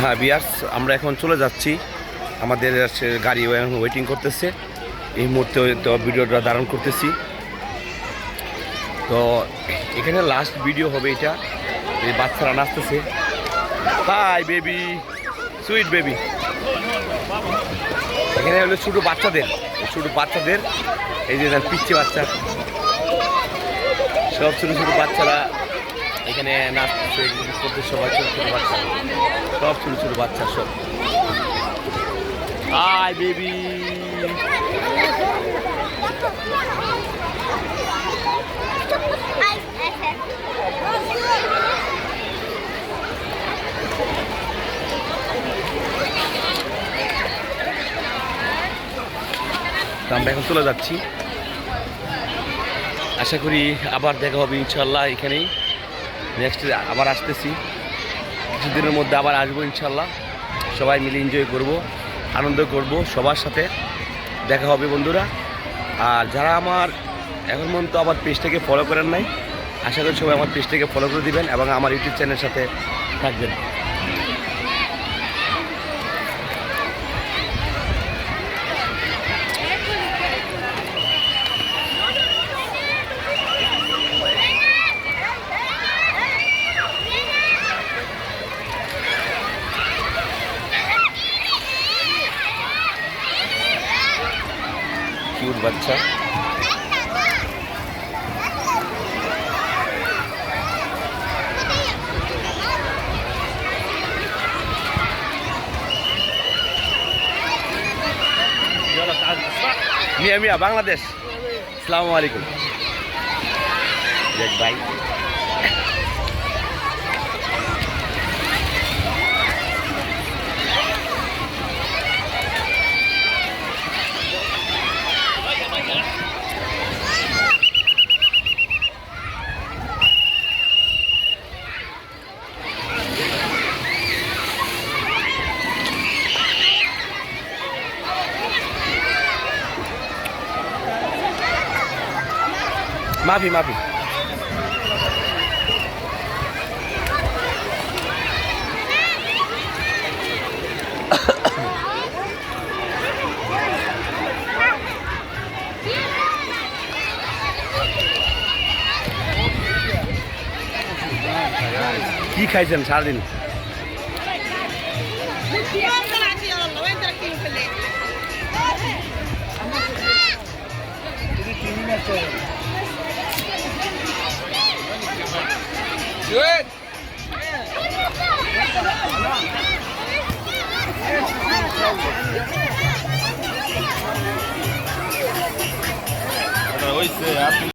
হ্যাঁ বিয়ার্স, আমরা এখন চলে যাচ্ছি। আমাদের গাড়ি ওয়েটিং করতেছে। এই মুহূর্তে তো ভিডিওটা ধারণ করতেছি। তো এখানে লাস্ট ভিডিও হবে এটা। এই বাচ্চারা নাচতেছে। Hi baby, sweet baby. এখানে হলো ছোটো বাচ্চাদের এই যে পিচ্ছি বাচ্চা, সব ছোটো ছোটো বাচ্চারা এখানে নাচতেছে করতে, সবাই ছোটো ছোটো বাচ্চা, সব ছোটো ছোটো বাচ্চা সব। Hi baby. আমরা এখন চলে যাচ্ছি। আশা করি আবার দেখা হবে ইনশাল্লাহ এখানেই। নেক্সট আবার আসতেছি, কিছুদিনের মধ্যে আবার আসবো ইনশাল্লাহ। সবাই মিলে এনজয় করব, আনন্দ করব, সবার সাথে দেখা হবে বন্ধুরা। আর যারা আমার এখন পর্যন্ত আমার পেজটাকে ফলো করেন নাই, আশা করি সবাই আমার পেজটাকে ফলো করে দিবেন এবং আমার ইউটিউব চ্যানেলের সাথে থাকবেন। কিউট বাচ্চা। মিয়া মিয়া বাংলাদেশ। আসসালামু আলাইকুম। দেখ ভাই, মাফি মাফি। কি খাইছেন সারাদিন? Good.